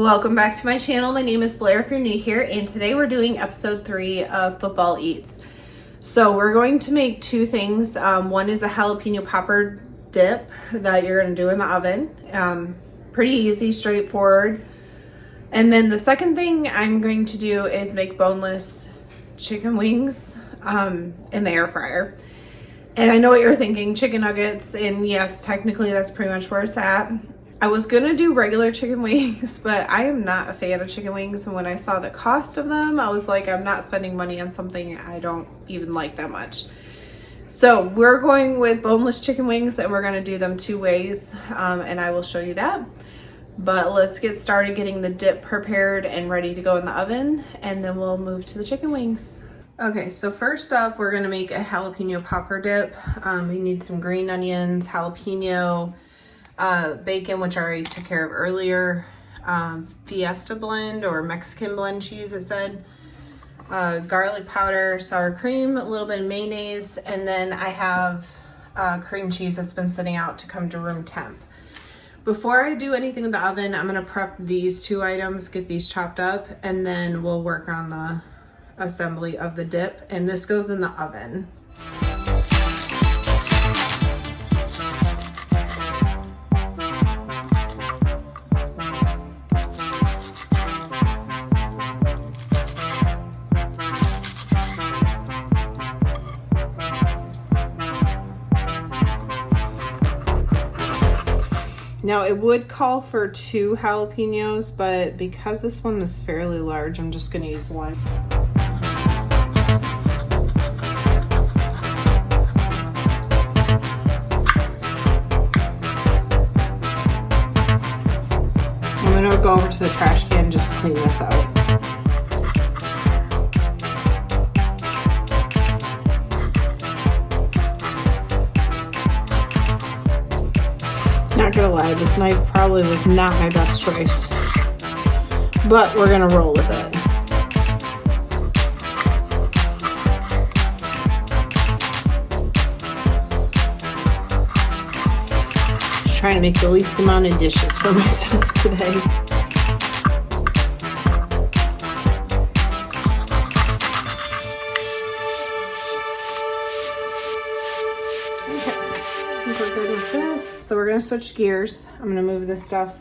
Welcome back to my channel. My name is Blair if you're new here, and today we're doing episode 3 of Football Eats. So we're going to make two things. One is a jalapeno popper dip that you're going to do in the oven. Pretty easy, straightforward. And then the second thing I'm going to do is make boneless chicken wings in the air fryer. And I know what you're thinking, chicken nuggets, and yes, technically that's pretty much where it's at. I was gonna do regular chicken wings, but I am not a fan of chicken wings, and when I saw the cost of them, I was like, I'm not spending money on something I don't even like that much. So we're going with boneless chicken wings, and we're gonna do them two ways, and I will show you that. But let's get started getting the dip prepared and ready to go in the oven, and then we'll move to the chicken wings. Okay, so first up, we're gonna make a jalapeno popper dip. You need some green onions, jalapeno, bacon, which I already took care of earlier, Fiesta blend or Mexican blend cheese, it said, garlic powder, sour cream, a little bit of mayonnaise, and then I have cream cheese that's been sitting out to come to room temp. Before I do anything in the oven, I'm gonna prep these two items, get these chopped up, and then we'll work on the assembly of the dip, and this goes in the oven. Now it would call for 2 jalapenos, but because this one is fairly large, I'm just gonna use one. I'm gonna go over to the trash can just to clean this out. Not gonna lie, this knife probably was not my best choice, but we're gonna roll with it. Just trying to make the least amount of dishes for myself today. We're good with this. So we're gonna switch gears. I'm gonna move this stuff.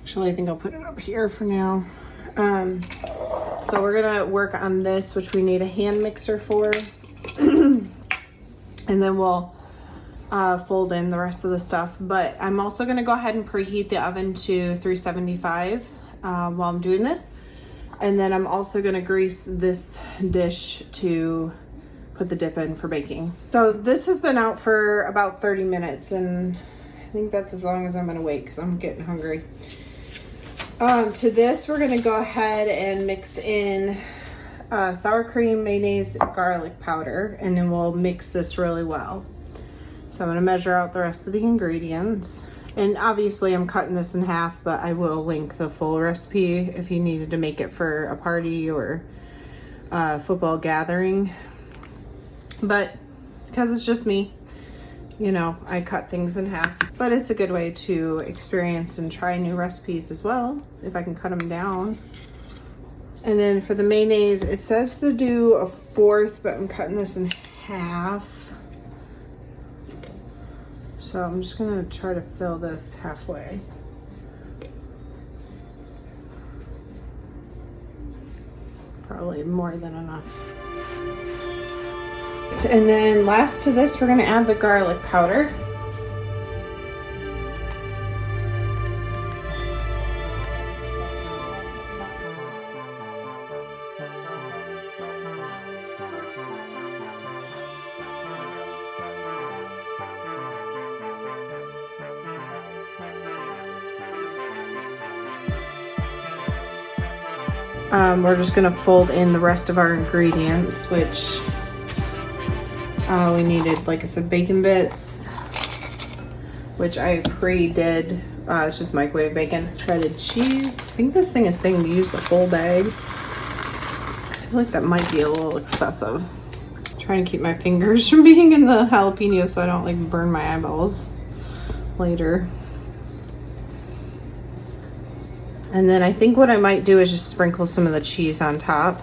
Actually, I think I'll put it up here for now. So we're gonna work on this, which we need a hand mixer for. And then we'll fold in the rest of the stuff. But I'm also gonna go ahead and preheat the oven to 375 while I'm doing this. And then I'm also gonna grease this dish to put the dip in for baking. So this has been out for about 30 minutes, and I think that's as long as I'm gonna wait because I'm getting hungry. To this, we're gonna go ahead and mix in sour cream, mayonnaise, garlic powder, and then we'll mix this really well. So I'm gonna measure out the rest of the ingredients. And obviously I'm cutting this in half, but I will link the full recipe if you needed to make it for a party or a football gathering. But because it's just me, you know, I cut things in half. But it's a good way to experience and try new recipes as well, if I can cut them down. And then for the mayonnaise, it says to do 1/4, but I'm cutting this in half. So I'm just gonna try to fill this halfway. Probably more than enough. And then last to this, we're gonna add the garlic powder. We're just gonna fold in the rest of our ingredients, which we needed, like I said, bacon bits, which I pre-did. It's just microwave bacon. Shredded cheese. I think this thing is saying to use the whole bag. I feel like that might be a little excessive. I'm trying to keep my fingers from being in the jalapeno so I don't like burn my eyeballs later. And then I think what I might do is just sprinkle some of the cheese on top.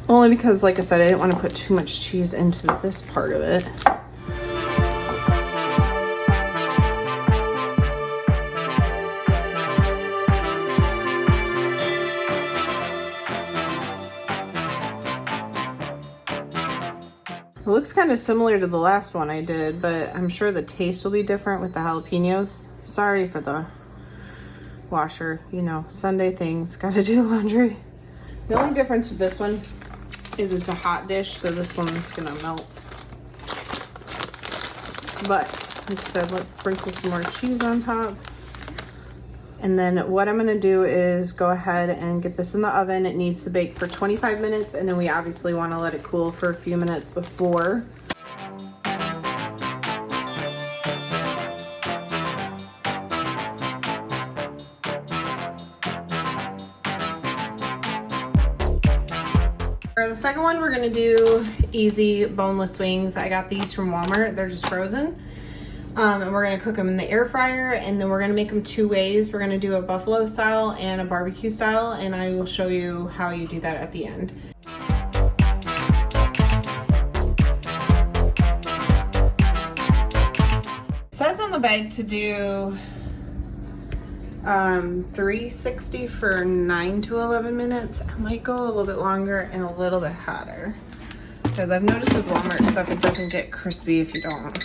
Only because, like I said, I didn't want to put too much cheese into this part of it. It looks kind of similar to the last one I did, but I'm sure the taste will be different with the jalapenos. Sorry for the washer, you know, Sunday things, gotta do laundry. The only difference with this one is it's a hot dish, so this one's gonna melt. But like I said, let's sprinkle some more cheese on top. And then what I'm gonna do is go ahead and get this in the oven. It needs to bake for 25 minutes, and then we obviously wanna let it cool for a few minutes before. For the second one, we're gonna do easy boneless wings. I got these from Walmart, they're just frozen. And we're gonna cook them in the air fryer, and then we're gonna make them two ways. We're gonna do a buffalo style and a barbecue style, and I will show you how you do that at the end. It says on the bag to do 360 for 9 to 11 minutes. I might go a little bit longer and a little bit hotter, because I've noticed with Walmart stuff, it doesn't get crispy if you don't.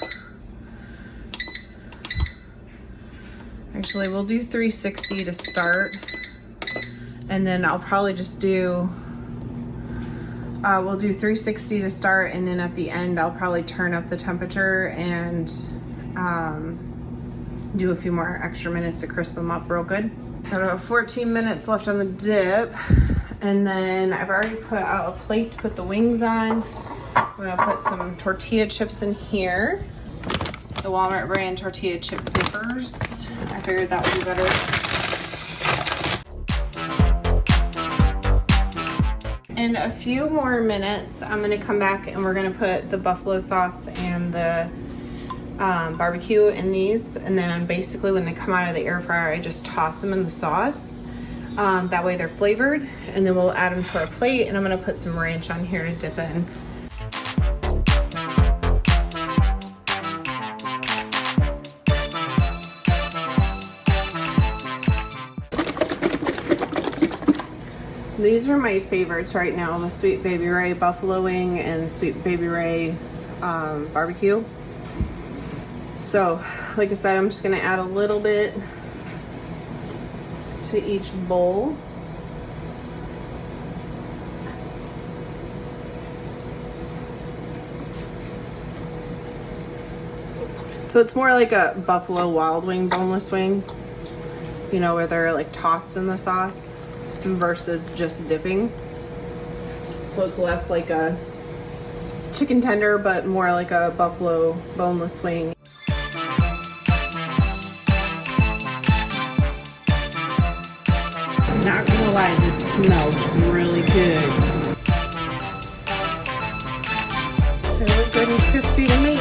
Actually, we'll do 360 to start, and then I'll probably just do, we'll do 360 to start, and then at the end, I'll probably turn up the temperature and do a few more extra minutes to crisp them up real good. Got about 14 minutes left on the dip, and then I've already put out a plate to put the wings on. I'm gonna put some tortilla chips in here. The Walmart brand tortilla chip dippers. I figured that would be better. In a few more minutes, I'm gonna come back and we're gonna put the buffalo sauce and the barbecue in these. And then basically when they come out of the air fryer, I just toss them in the sauce. That way they're flavored. And then we'll add them to our plate, and I'm gonna put some ranch on here to dip in. These are my favorites right now, the Sweet Baby Ray buffalo wing and Sweet Baby Ray barbecue. So, like I said, I'm just gonna add a little bit to each bowl. So it's more like a Buffalo Wild Wing boneless wing, you know, where they're like tossed in the sauce versus just dipping. So it's less like a chicken tender, but more like a buffalo boneless wing. I'm not gonna lie, this smells really good. They look good and crispy to me.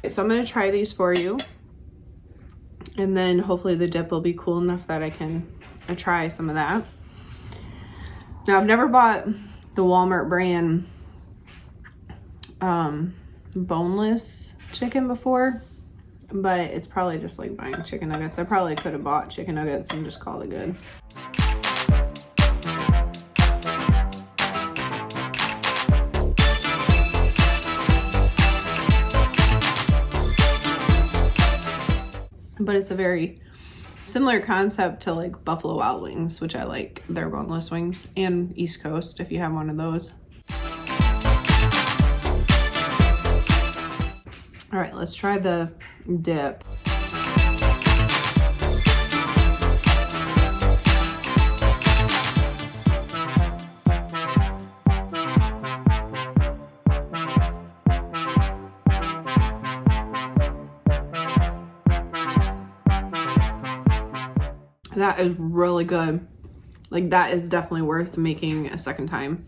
So I'm going to try these for you, and then hopefully the dip will be cool enough that I can try some of that. Now, I've never bought the Walmart brand boneless chicken before, but it's probably just like buying chicken nuggets. I probably could have bought chicken nuggets and just called it good. But it's a very similar concept to like Buffalo Wild Wings, which I like their boneless wings, and East Coast if you have one of those. All right, let's try the dip. That is really good. Like, that is definitely worth making a second time.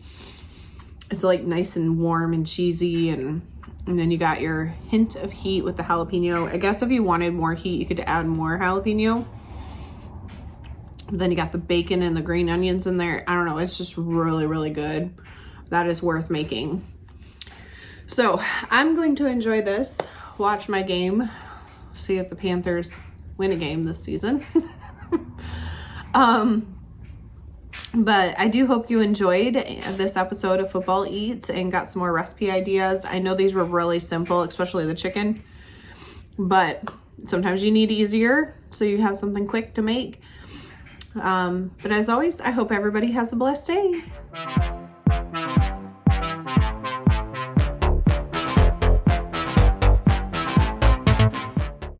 It's like nice and warm and cheesy, and then you got your hint of heat with the jalapeno. I guess if you wanted more heat, you could add more jalapeno. But then you got the bacon and the green onions in there. I don't know, it's just really, really good. That is worth making. So I'm going to enjoy this, watch my game, see if the Panthers win a game this season. But I do hope you enjoyed this episode of Football Eats and got some more recipe ideas. I know these were really simple, especially the chicken, but sometimes you need easier, so you have something quick to make. But as always, I hope everybody has a blessed day.